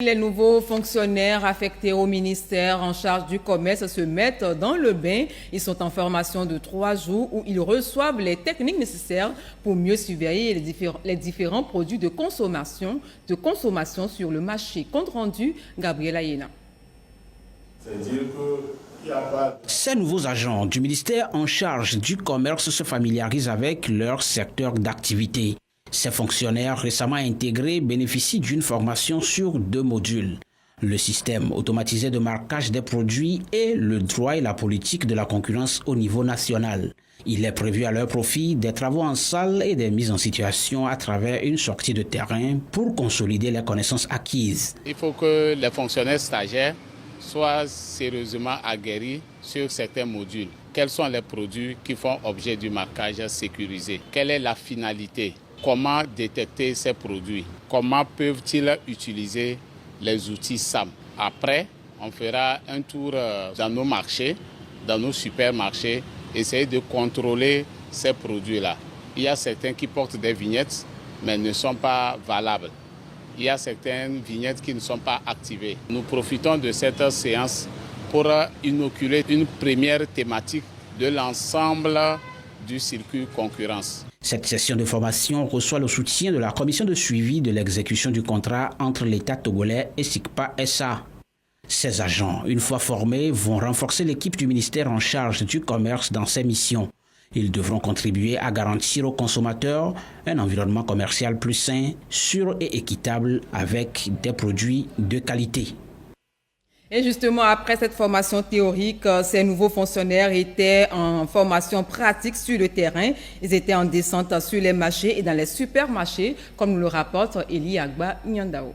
Les nouveaux fonctionnaires affectés au ministère en charge du commerce se mettent dans le bain. Ils sont en formation de 3 jours où ils reçoivent les techniques nécessaires pour mieux surveiller les différents produits de consommation sur le marché. Compte rendu, Gabriela Yena. Ces nouveaux agents du ministère en charge du commerce se familiarisent avec leur secteur d'activité. Ces fonctionnaires récemment intégrés bénéficient d'une formation sur 2 modules. Le système automatisé de marquage des produits et le droit et la politique de la concurrence au niveau national. Il est prévu à leur profit des travaux en salle et des mises en situation à travers une sortie de terrain pour consolider les connaissances acquises. Il faut que les fonctionnaires stagiaires soient sérieusement aguerris sur certains modules. Quels sont les produits qui font objet du marquage sécurisé? Quelle est la finalité? Comment détecter ces produits? Comment peuvent-ils utiliser les outils SAM? Après, on fera un tour dans nos marchés, dans nos supermarchés, essayer de contrôler ces produits-là. Il y a certains qui portent des vignettes, mais ne sont pas valables. Il y a certaines vignettes qui ne sont pas activées. Nous profitons de cette séance pour inoculer une première thématique de l'ensemble du circuit concurrence. Cette session de formation reçoit le soutien de la commission de suivi de l'exécution du contrat entre l'État togolais et SICPA SA. Ces agents, une fois formés, vont renforcer l'équipe du ministère en charge du commerce dans ses missions. Ils devront contribuer à garantir aux consommateurs un environnement commercial plus sain, sûr et équitable avec des produits de qualité. Et justement, après cette formation théorique, ces nouveaux fonctionnaires étaient en formation pratique sur le terrain. Ils étaient en descente sur les marchés et dans les supermarchés, comme nous le rapporte Eli Agba Nyandao.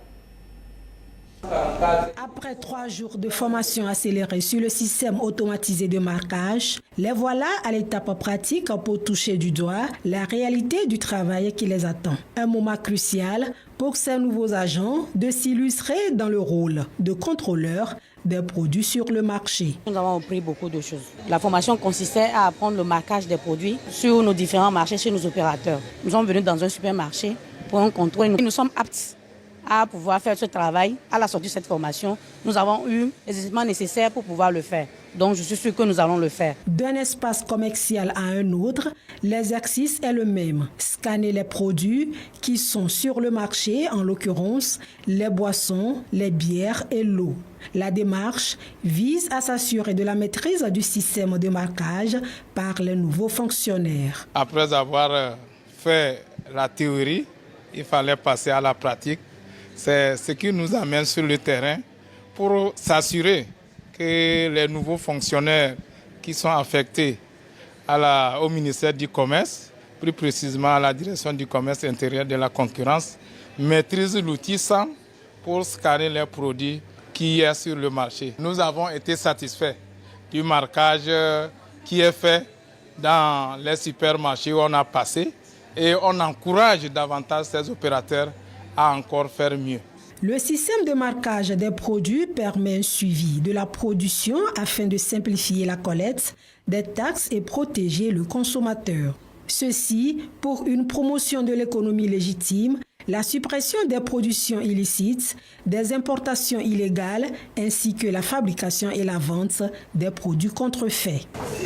Après 3 jours de formation accélérée sur le système automatisé de marquage, les voilà à l'étape pratique pour toucher du doigt la réalité du travail qui les attend. Un moment crucial pour ces nouveaux agents de s'illustrer dans le rôle de contrôleur des produits sur le marché. Nous avons appris beaucoup de choses. La formation consistait à apprendre le marquage des produits sur nos différents marchés, chez nos opérateurs. Nous sommes venus dans un supermarché pour un contrôle. Nous sommes aptes à pouvoir faire ce travail. À la sortie de cette formation, nous avons eu les équipements nécessaires pour pouvoir le faire. Donc, je suis sûr que nous allons le faire. D'un espace commercial à un autre, l'exercice est le même. Scanner les produits qui sont sur le marché, en l'occurrence les boissons, les bières et l'eau. La démarche vise à s'assurer de la maîtrise du système de marquage par les nouveaux fonctionnaires. Après avoir fait la théorie, il fallait passer à la pratique. C'est ce qui nous amène sur le terrain pour s'assurer que les nouveaux fonctionnaires qui sont affectés au ministère du Commerce, plus précisément à la direction du commerce intérieur de la concurrence, maîtrisent l'outil SAM pour scanner les produits qui sont sur le marché. Nous avons été satisfaits du marquage qui est fait dans les supermarchés où on a passé et on encourage davantage ces opérateurs à encore faire mieux. Le système de marquage des produits permet un suivi de la production afin de simplifier la collecte des taxes et protéger le consommateur. Ceci pour une promotion de l'économie légitime, la suppression des productions illicites, des importations illégales ainsi que la fabrication et la vente des produits contrefaits.